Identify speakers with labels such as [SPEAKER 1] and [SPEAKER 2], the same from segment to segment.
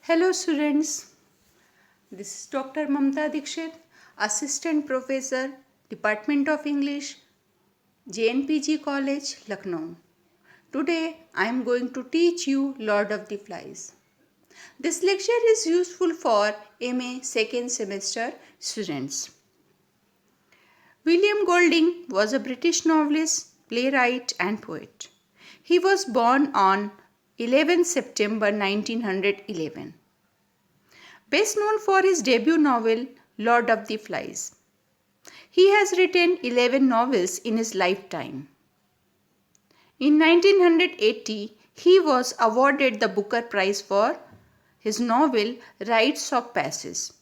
[SPEAKER 1] Hello students, this is Dr. Mamta Dikshit, Assistant Professor, Department of English, JNPG College, Lucknow. Today I am going to teach you Lord of the Flies. This lecture is useful for MA second semester students. William Golding was a British novelist, playwright and poet. He was born on 11 September 1911. Best known for his debut novel, Lord of the Flies. He has written 11 novels in his lifetime. In 1980, he was awarded the Booker Prize for his novel Rites of Passage.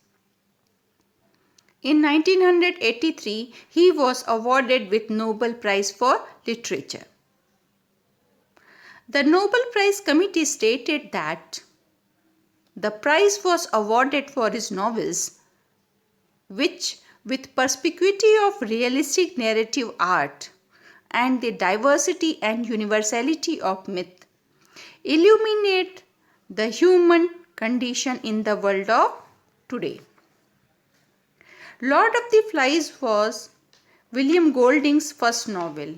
[SPEAKER 1] In 1983, he was awarded with Nobel Prize for Literature. The Nobel Prize Committee stated that the prize was awarded for his novels, which, with perspicuity of realistic narrative art and the diversity and universality of myth, illuminate the human condition in the world of today. Lord of the Flies was William Golding's first novel,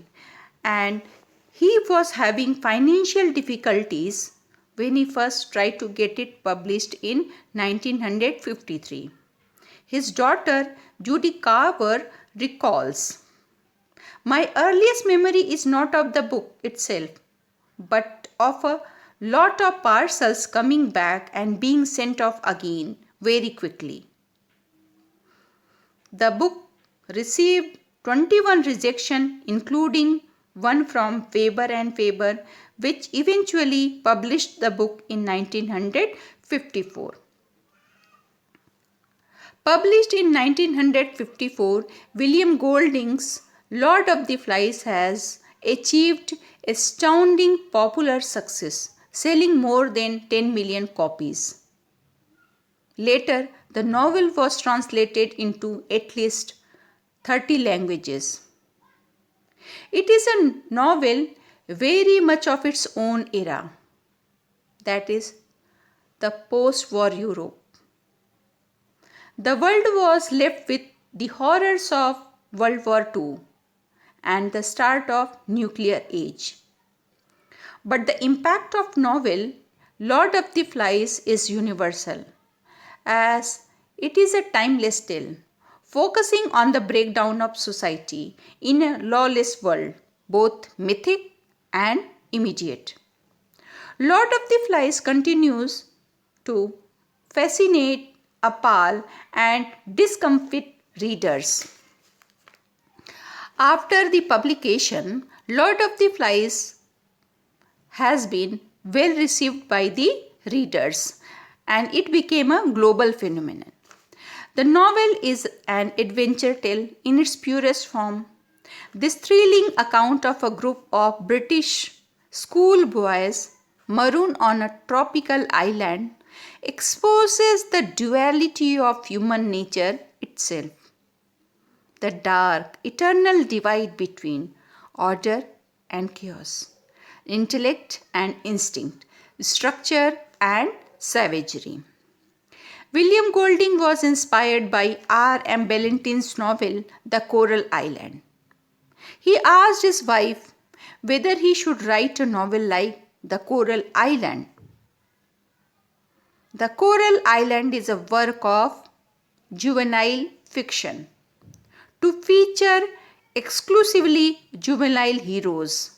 [SPEAKER 1] and he was having financial difficulties when he first tried to get it published in 1953. His daughter Judy Carver recalls, "My earliest memory is not of the book itself, but of a lot of parcels coming back and being sent off again very quickly." The book received 21 rejections, including one from Faber and Faber, which eventually published the book in 1954. Published in 1954, William Golding's Lord of the Flies has achieved astounding popular success, selling more than 10 million copies. Later, the novel was translated into at least 30 languages. It is a novel very much of its own era, that is, the post-war Europe. The world was left with the horrors of World War II and the start of nuclear age. But the impact of novel Lord of the Flies is universal, as it is a timeless tale, focusing on the breakdown of society in a lawless world, both mythic and immediate. Lord of the Flies continues to fascinate, appall, and discomfit readers. After the publication, Lord of the Flies has been well received by the readers and it became a global phenomenon. The novel is an adventure tale in its purest form. This thrilling account of a group of British schoolboys marooned on a tropical island exposes the duality of human nature itself, the dark, eternal divide between order and chaos, intellect and instinct, structure and savagery. William Golding was inspired by R. M. Ballantyne's novel The Coral Island. He asked his wife whether he should write a novel like The Coral Island. The Coral Island is a work of juvenile fiction to feature exclusively juvenile heroes.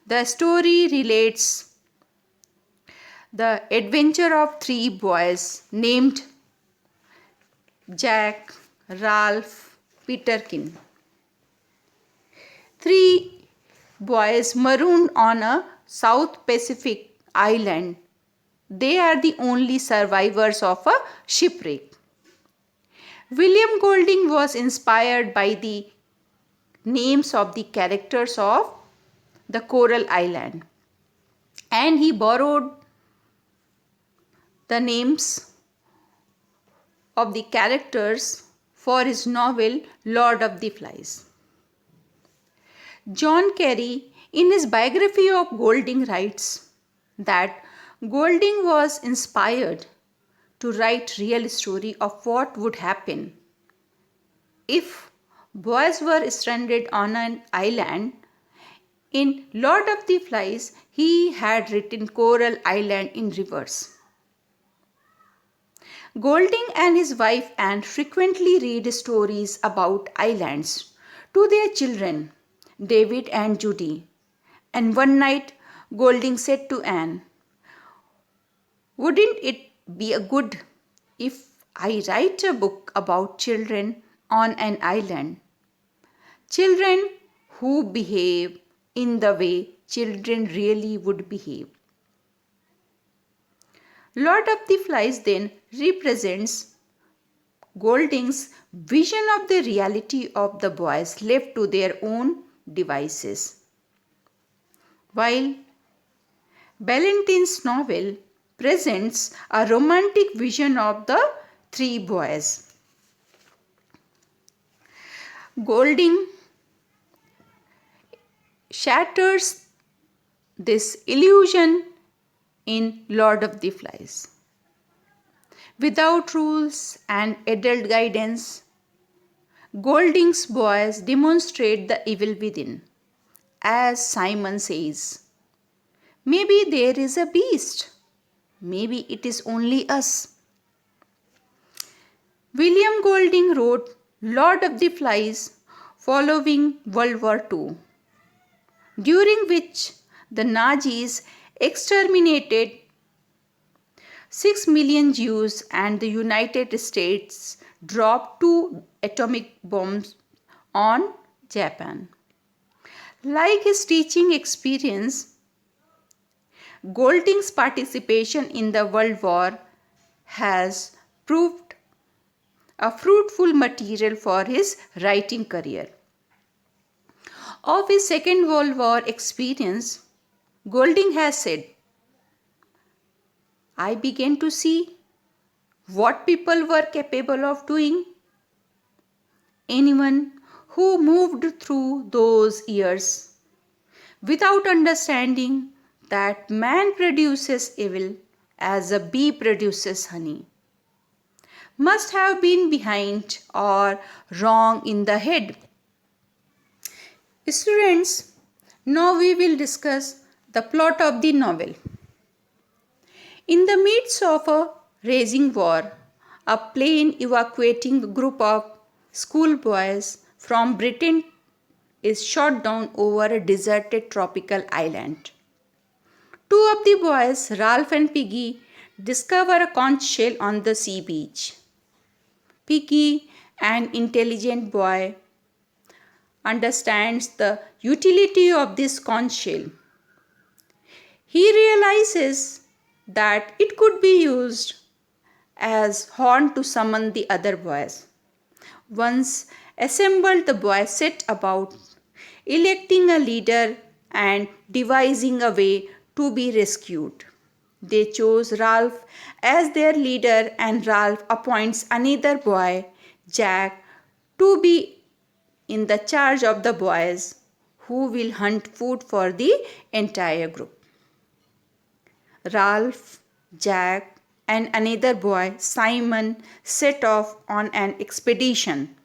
[SPEAKER 1] The story relates the adventure of three boys named Jack, Ralph, Peterkin. Three boys marooned on a South Pacific island. They are the only survivors of a shipwreck. William Golding was inspired by the names of the characters of the Coral Island, and he borrowed the names of the characters for his novel Lord of the Flies. John Carey, in his biography of Golding, writes that Golding was inspired to write real story of what would happen if boys were stranded on an island. In Lord of the Flies, he had written Coral Island in reverse. Golding and his wife Anne frequently read stories about islands to their children, David and Judy. And one night, Golding said to Anne, "Wouldn't it be a good if I write a book about children on an island? Children who behave in the way children really would behave." Lord of the Flies then represents Golding's vision of the reality of the boys left to their own devices, while Ballantyne's novel presents a romantic vision of the three boys. Golding shatters this illusion in Lord of the Flies. Without rules and adult guidance, Golding's boys demonstrate the evil within. As Simon says, "Maybe there is a beast. Maybe it is only us." William Golding wrote Lord of the Flies following World War II, during which the Nazis exterminated 6 million Jews and the United States dropped 2 atomic bombs on Japan. Like his teaching experience, Golding's participation in the World War has proved a fruitful material for his writing career. Of his Second World War experience, Golding has said, "I began to see what people were capable of doing. Anyone who moved through those years without understanding that man produces evil as a bee produces honey must have been behind or wrong in the head." Students, now we will discuss the plot of the novel. In the midst of a raging war, a plane evacuating a group of schoolboys from Britain is shot down over a deserted tropical island. Two of the boys, Ralph and Piggy, discover a conch shell on the sea beach. Piggy, an intelligent boy, understands the utility of this conch shell. He realizes that it could be used as horn to summon the other boys. Once assembled, the boys set about electing a leader and devising a way to be rescued. They chose Ralph as their leader, and Ralph appoints another boy, Jack, to be in the charge of the boys who will hunt food for the entire group. Ralph, Jack, and another boy, Simon, set off on an expedition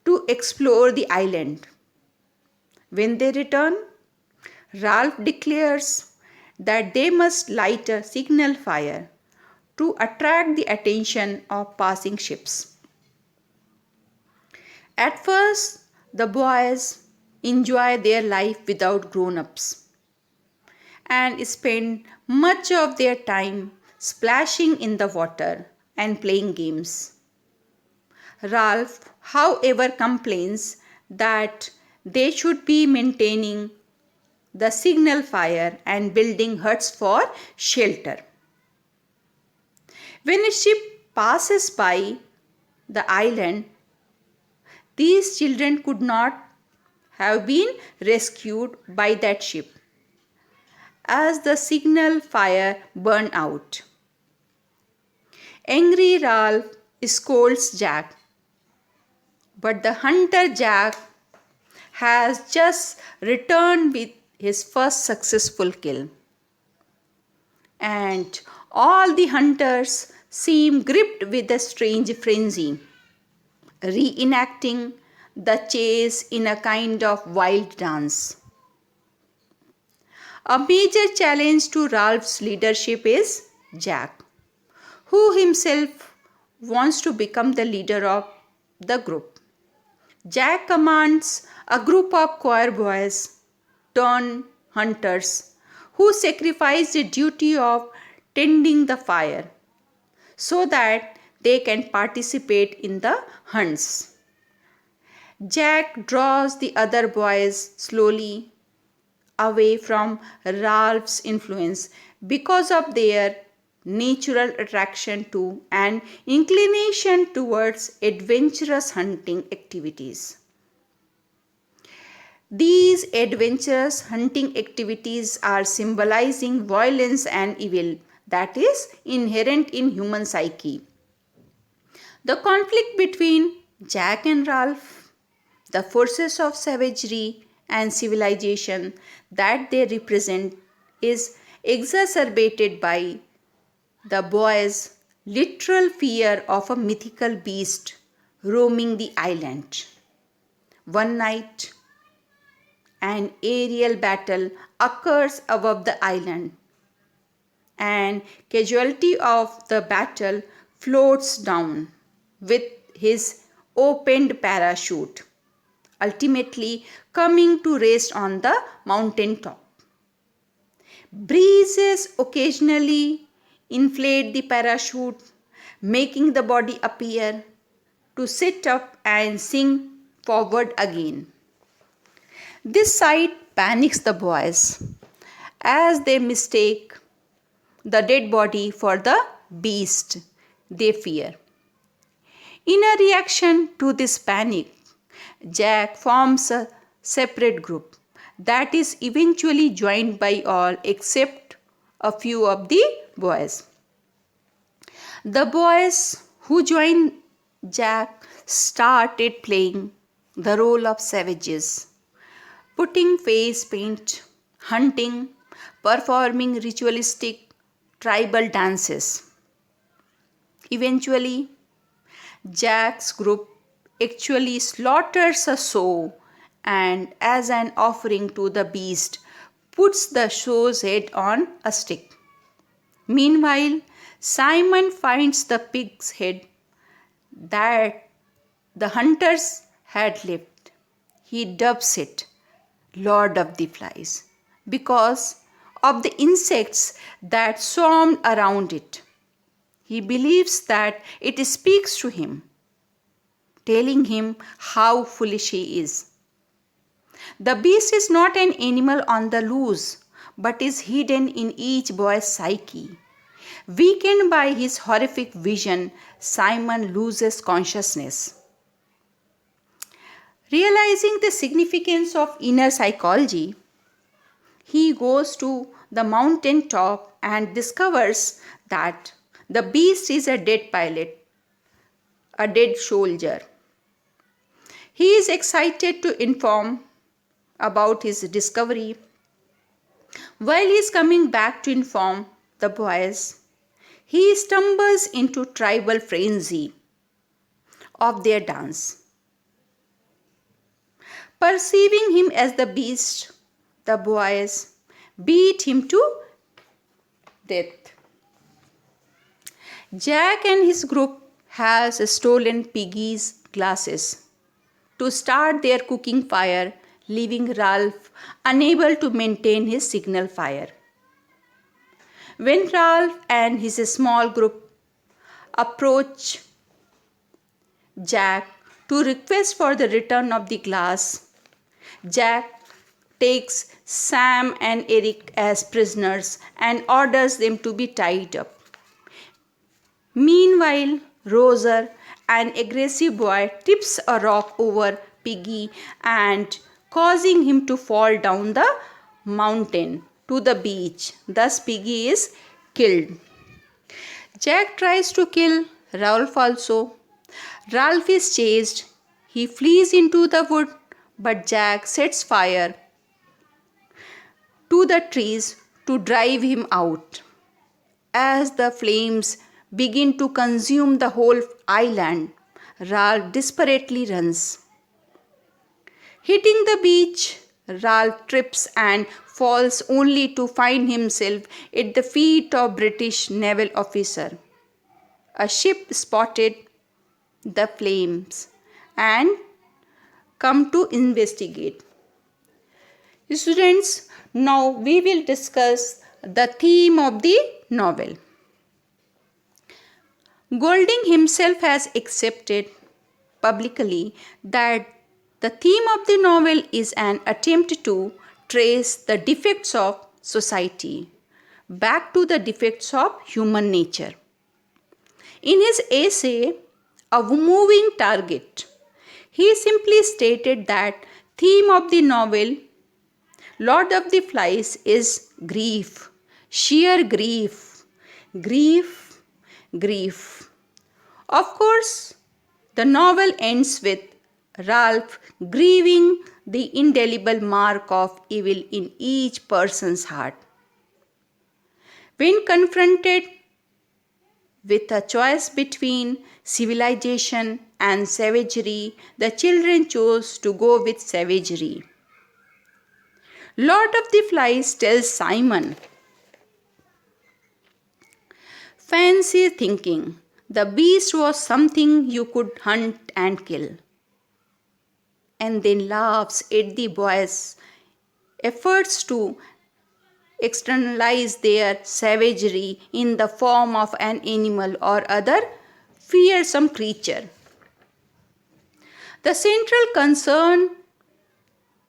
[SPEAKER 1] to explore the island. When they return, Ralph declares that they must light a signal fire to attract the attention of passing ships. At first, the boys enjoy their life without grown-ups and spend much of their time splashing in the water and playing games. Ralph, however, complains that they should be maintaining the signal fire and building huts for shelter. When a ship passes by the island, these children could not have been rescued by that ship, as the signal fire burned out. Angry Ralph scolds Jack, but the hunter Jack has just returned with his first successful kill. And all the hunters seem gripped with a strange frenzy, reenacting the chase in a kind of wild dance. A major challenge to Ralph's leadership is Jack, who himself wants to become the leader of the group. Jack commands a group of choir boys turned hunters who sacrifice the duty of tending the fire so that they can participate in the hunts. Jack draws the other boys slowly away from Ralph's influence because of their natural attraction to and inclination towards adventurous hunting activities. These adventurous hunting activities are symbolizing violence and evil that is inherent in human psyche. The conflict between Jack and Ralph, the forces of savagery and civilization that they represent, is exacerbated by the boys' literal fear of a mythical beast roaming the island. One night, an aerial battle occurs above the island, and casualty of the battle floats down with his opened parachute, ultimately coming to rest on the mountain top. Breezes occasionally inflate the parachute, making the body appear to sit up and sink forward again. This sight panics the boys as they mistake the dead body for the beast they fear. In a reaction to this panic, Jack forms a separate group that is eventually joined by all except a few of the boys. The boys who joined Jack started playing the role of savages, putting face paint, hunting, performing ritualistic tribal dances. Eventually, Jack's group actually slaughters a sow and, as an offering to the beast, puts the sow's head on a stick. Meanwhile, Simon finds the pig's head that the hunters had left. He dubs it Lord of the Flies because of the insects that swarmed around it. He believes that it speaks to him, telling him how foolish he is. The beast is not an animal on the loose, but is hidden in each boy's psyche. Weakened by his horrific vision, Simon loses consciousness. Realizing the significance of inner psychology, he goes to the mountain top and discovers that the beast is a dead pilot, a dead soldier. He is excited to inform about his discovery. While he is coming back to inform the boys, he stumbles into tribal frenzy of their dance. Perceiving him as the beast, the boys beat him to death. Jack and his group has stolen Piggy's glasses to start their cooking fire, leaving Ralph unable to maintain his signal fire. When Ralph and his small group approach Jack to request for the return of the glass, Jack takes Sam and Eric as prisoners and orders them to be tied up. Meanwhile, Roser, an aggressive boy, tips a rock over Piggy and causing him to fall down the mountain to the beach. Thus, Piggy is killed. Jack tries to kill Ralph also. Ralph is chased. He flees into the wood, but Jack sets fire to the trees to drive him out. As the flames begin to consume the whole island, Ralph desperately runs. Hitting the beach, Ralph trips and falls only to find himself at the feet of a British naval officer. A ship spotted the flames and come to investigate. Students, now we will discuss the theme of the novel. Golding himself has accepted publicly that the theme of the novel is an attempt to trace the defects of society back to the defects of human nature. In his essay, A Moving Target, he simply stated that theme of the novel Lord of the Flies is grief, sheer grief, grief, grief. Of course, the novel ends with Ralph grieving the indelible mark of evil in each person's heart. When confronted with a choice between civilization and savagery, the children chose to go with savagery. Lord of the Flies tells Simon, fancy thinking the beast was something you could hunt and kill, and then laughs at the boys' efforts to externalize their savagery in the form of an animal or other fearsome creature. The central concern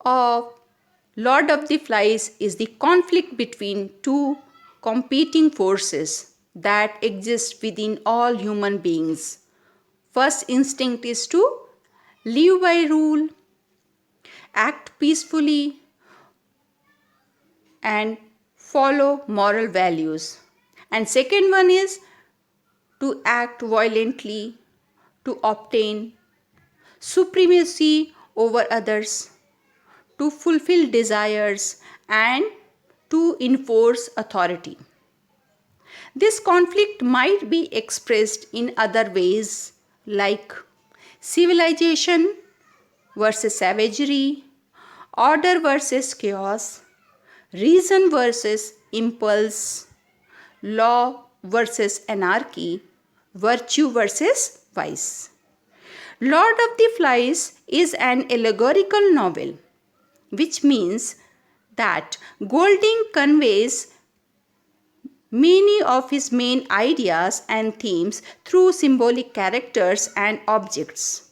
[SPEAKER 1] of Lord of the Flies is the conflict between two competing forces that exist within all human beings. First instinct is to live by rule, act peacefully, and follow moral values. And second one is to act violently to obtain supremacy over others, to fulfill desires, and to enforce authority. This conflict might be expressed in other ways like civilization versus savagery, order versus chaos, reason versus impulse, law versus anarchy, virtue versus vice. Lord of the Flies is an allegorical novel, which means that Golding conveys many of his main ideas and themes through symbolic characters and objects.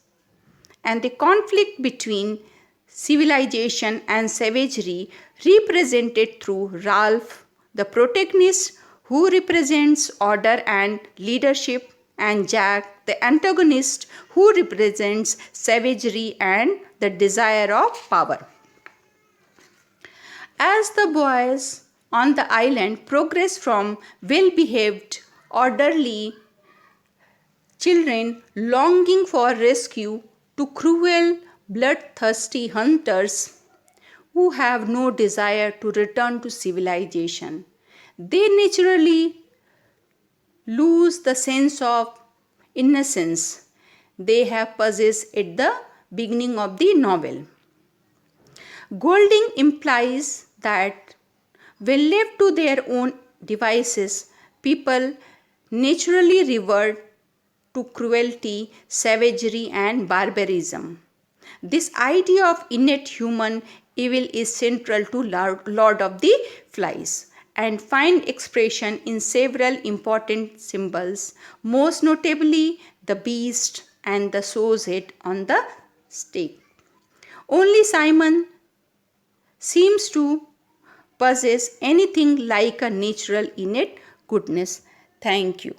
[SPEAKER 1] And the conflict between civilization and savagery represented through Ralph, the protagonist who represents order and leadership, and Jack, the antagonist who represents savagery and the desire of power. As the boys on the island progress from well-behaved, orderly children longing for rescue to cruel, bloodthirsty hunters who have no desire to return to civilization, they naturally lose the sense of innocence they have possessed at the beginning of the novel. Golding implies that when left to their own devices, people naturally revert to cruelty, savagery, and barbarism. This idea of innate human evil is central to Lord of the Flies and find expression in several important symbols, most notably the beast and the sow's head on the stake. Only Simon seems to possess anything like a natural innate goodness. Thank you.